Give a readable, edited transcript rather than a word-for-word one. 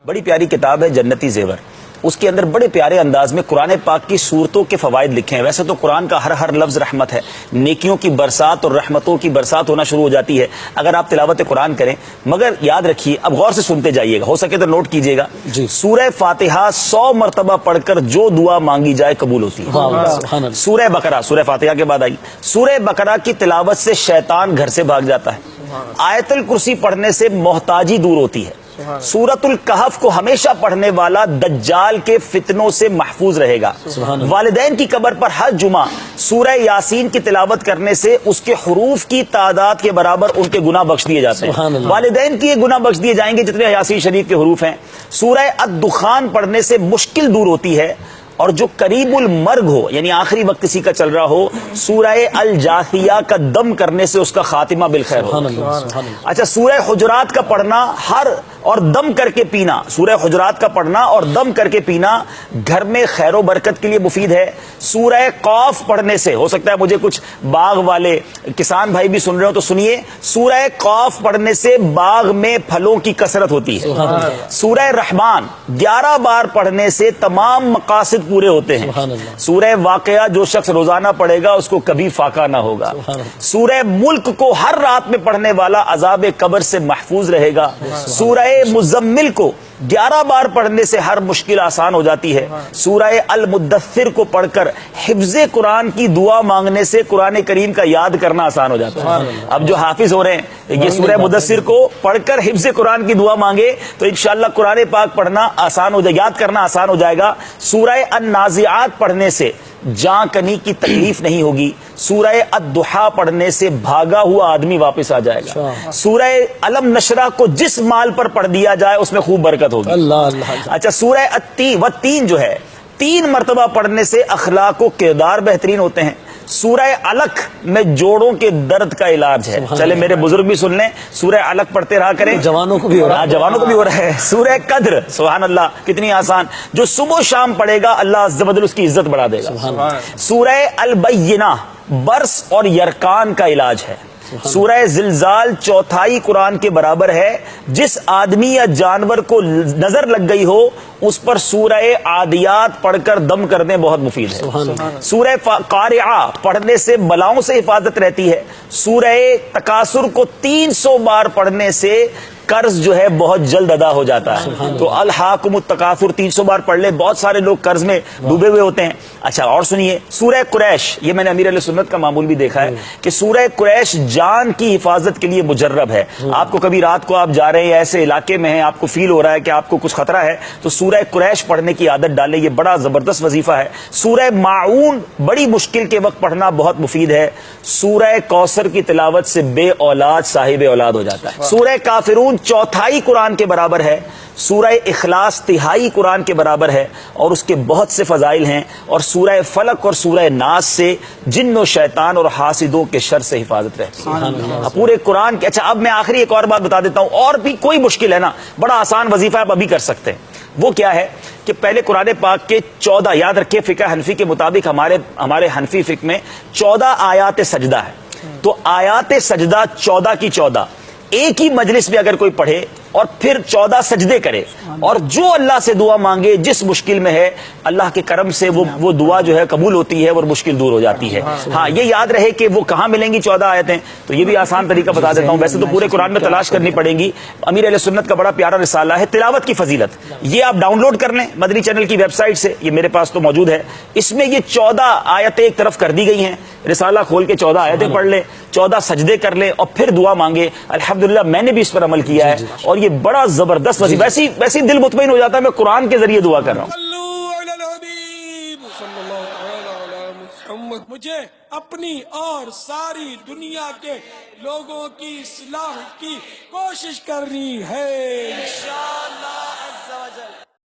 بڑی پیاری کتاب ہے جنتی زیور. اس کے اندر بڑے پیارے انداز میں قرآن پاک کی صورتوں کے فوائد لکھے ہیں. ویسے تو قرآن کا ہر لفظ رحمت ہے, نیکیوں کی برسات اور رحمتوں کی برسات ہونا شروع ہو جاتی ہے اگر آپ تلاوت قرآن کریں. مگر یاد رکھیے, اب غور سے سنتے جائیے گا, ہو سکے تو نوٹ کیجیے گا. سورہ فاتحہ 100 مرتبہ پڑھ کر جو دعا مانگی جائے قبول ہوتی ہے. سورہ بقرہ سورہ فاتحہ کے بعد آئی. سورہ بقرہ کی تلاوت سے شیطان گھر سے بھاگ جاتا ہے. آیت الکرسی پڑھنے سے محتاجی دور ہوتی ہے. سورۃ الکہف کو ہمیشہ پڑھنے والا دجال کے فتنوں سے محفوظ رہے گا. والدین کی قبر پر ہر جمعہ سورہ یاسین کی تلاوت کرنے سے اس کے حروف کی تعداد کے برابر ان کے گناہ بخش دیے جاتے ہیں. والدین کی گناہ بخش دیے جائیں گے جتنے یاسین شریف کے حروف ہیں. سورہ الدخان پڑھنے سے مشکل دور ہوتی ہے. اور جو قریب المرگ ہو, یعنی آخری وقت کسی کا چل رہا ہو, سورہ الجاثیہ کا دم کرنے سے اس کا خاتمہ بالخیر ہو. اچھا, سورہ حجرات کا پڑھنا اور دم کر کے پینا, سورہ حجرات کا پڑھنا اور دم کر کے پینا گھر میں خیر و برکت کے لیے مفید ہے. سورہ قاف پڑھنے سے, ہو سکتا ہے مجھے کچھ باغ والے کسان بھائی بھی سن رہے ہو تو سنیے, سورہ قاف پڑھنے سے باغ میں پھلوں کی کثرت ہوتی ہے. سورہ رحمان 11 بار پڑھنے سے تمام مقاصد پورے ہوتے ہیں. سورہ واقعہ جو شخص روزانہ پڑھے گا اس کو کبھی فاقہ نہ ہوگا. سورہ ملک کو ہر رات میں پڑھنے والا عذاب قبر سے محفوظ رہے گا. سورہ مزمل کو 11 بار پڑھنے سے ہر مشکل آسان ہو جاتی ہے. سورہ المدثر کو پڑھ کر حفظ قرآن کی دعا مانگنے سے قرآن کریم کا یاد کرنا آسان ہو جاتا ہے. اب جو حافظ ہو رہے ہیں یہ سورہ مدثر کو پڑھ کر حفظ قرآن کی دعا مانگے تو انشاءاللہ قرآن پاک پڑھنا آسان ہو جائے, یاد کرنا آسان ہو جائے گا. سورہ النازعات پڑھنے سے جاں کنی کی تکلیف نہیں ہوگی. سورہ الضحیٰ پڑھنے سے بھاگا ہوا آدمی واپس آ جائے گا. سورہ علم نشرہ کو جس مال پر پڑھ دیا جائے اس میں خوب برکت ہوگی. اچھا, سورہ التین جو ہے 3 مرتبہ پڑھنے سے اخلاق و کردار بہترین ہوتے ہیں. سورہ علق میں جوڑوں کے درد کا علاج ہے. چلے میرے بزرگ بھی سن لیں, سورہ علق پڑھتے رہا کریں, جوانوں کو بھی ہو رہا ہے. سورہ قدر, سبحان اللہ, کتنی آسان, جو صبح و شام پڑھے گا اللہ عز و جل اس کی عزت بڑھا دے گا. سورہ البینہ برس اور یرکان کا علاج ہے. سورہ زلزال 4تھائی قرآن کے برابر ہے. جس آدمی یا جانور کو نظر لگ گئی ہو اس پر سورہ عادیات پڑھ کر دم کرنے بہت مفید ہے. سورہ قارعہ پڑھنے سے بلاؤں سے حفاظت رہتی ہے. سورہ تکاثر کو 300 بار پڑھنے سے قرض جو ہے بہت جلد ادا ہو جاتا ہے. تو الہاکم التکاثر 300 بار پڑھ لے, بہت سارے لوگ قرض میں ڈوبے ہوئے ہوتے ہیں. اچھا, اور سنیے سورہ قریش, یہ میں نے امیر علیہ سنت کا معمول بھی دیکھا ہے کہ سورہ قریش جان کی حفاظت کے لیے مجرب ہے. آپ کو کبھی رات کو آپ جا رہے ہیں ایسے علاقے میں ہیں, آپ کو فیل ہو رہا ہے کہ آپ کو کچھ خطرہ ہے, تو سورہ قریش پڑھنے کی عادت ڈالیں, یہ بڑا زبردست وظیفہ ہے. سورہ ماعون بڑی مشکل کے وقت پڑھنا بہت مفید ہے. سورہ کوثر کی تلاوت سے بے اولاد صاحب اولاد ہو جاتا ہے. سورہ کافرون 4تھائی قرآن کے برابر ہے. سورہ اخلاص 1/3 قرآن کے برابر ہے اور اس کے بہت سے فضائل ہیں. اور سورہ فلق اور سورہ ناس سے جن و شیطان اور حاسدوں کے شر سے حفاظت رہتی ہے پورے قرآن کے. اچھا, اب میں آخری ایک اور بات بتا دیتا ہوں, اور بھی کوئی مشکل ہے نا, بڑا آسان وظیفہ آپ ابھی کر سکتے ہیں. وہ کیا ہے کہ پہلے قرآن پاک کے 14, یاد رکھیے فقہ حنفی کے مطابق ہمارے حنفی فقہ میں 14 آیات سجدہ ہے. تو آیات سجدہ 14 کی 14 ایک ہی مجلس میں اگر کوئی پڑھے اور پھر 14 سجدے کرے اور جو اللہ سے دعا مانگے جس مشکل میں ہے, اللہ کے کرم سے وہ دعا جو ہے قبول ہوتی ہے اور مشکل دور ہو جاتی ہے. ہاں, یہ یاد رہے کہ وہ کہاں ملیں گی 14 آیتیں, تو یہ بھی آسان طریقہ بتا دیتا ہوں. ویسے تو پورے قرآن میں تلاش کرنی پڑیں گی. امیر علیہ سنت کا بڑا پیارا رسالہ ہے تلاوت کی فضیلت, یہ آپ ڈاؤن لوڈ کر لیں مدنی چینل کی ویب سائٹ سے, یہ میرے پاس تو موجود ہے. اس میں یہ 14 آیتیں ایک طرف کر دی گئی ہیں. رسالہ کھول کے 14 آیتیں پڑھ لیں, 14 سجدے کر لیں اور پھر دعا مانگے. الحمدللہ میں نے بھی اس پر عمل کیا ہے اور یہ بڑا زبردست وظیفہ. ویسی دل مطمئن ہو جاتا ہے میں قرآن کے ذریعے دعا کر رہا ہوں. مجھے اپنی اور ساری دنیا کے لوگوں کی اصلاح کی کوشش کرنی ہے. انشاءاللہ.